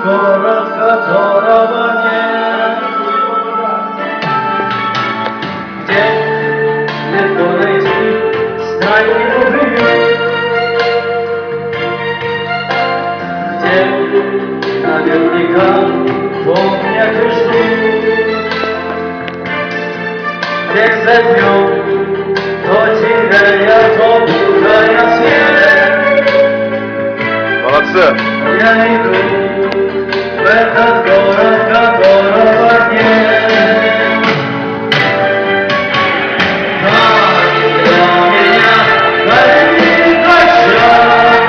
город, которого нет, где легко найти страннику приют, где наверняка помнят и ждут, где за днем то теряя, то путая свет. Молодцы! Я иду в этот город, которого нет. Там для меня горит очаг.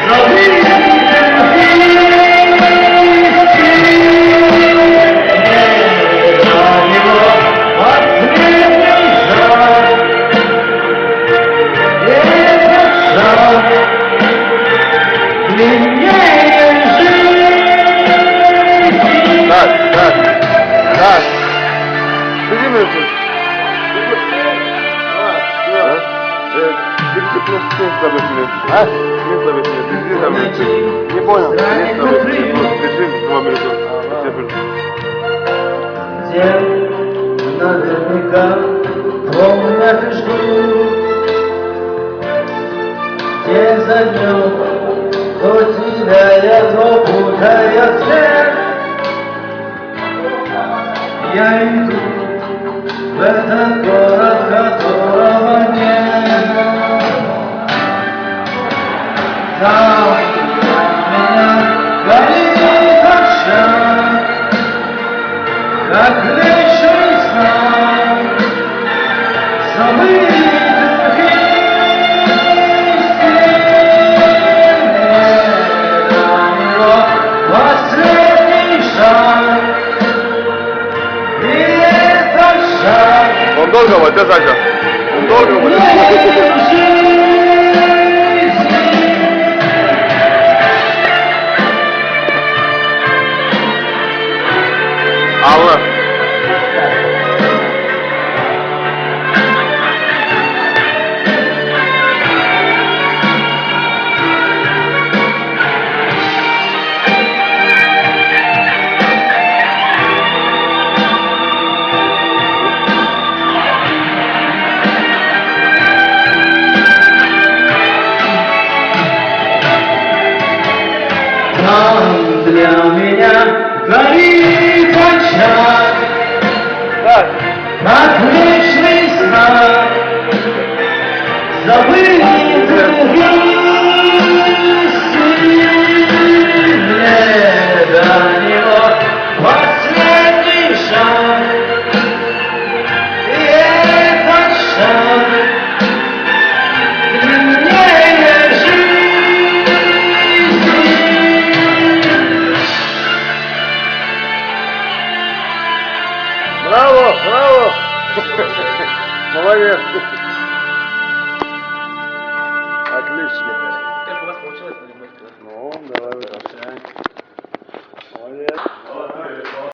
Забыть Так. Сиди минуту. Не понял. Держи 2 минуты. Где наверняка помнят и ждут, где за днем то теряя, то путая след. Я иду в этот город, которого нет. Там меня горит очаг, как вечный знак забытых истин. Для него последний шаг, и этот шаг Он долго вот, да, Саша? Он долго вот. Алла. Там для меня горит очаг, как вечный знак забытых истин. Для него последний шаг, и этот шаг длиннее жизни. Браво, браво! Молодец! Отлично! Как у вас получилось? Ну, давай.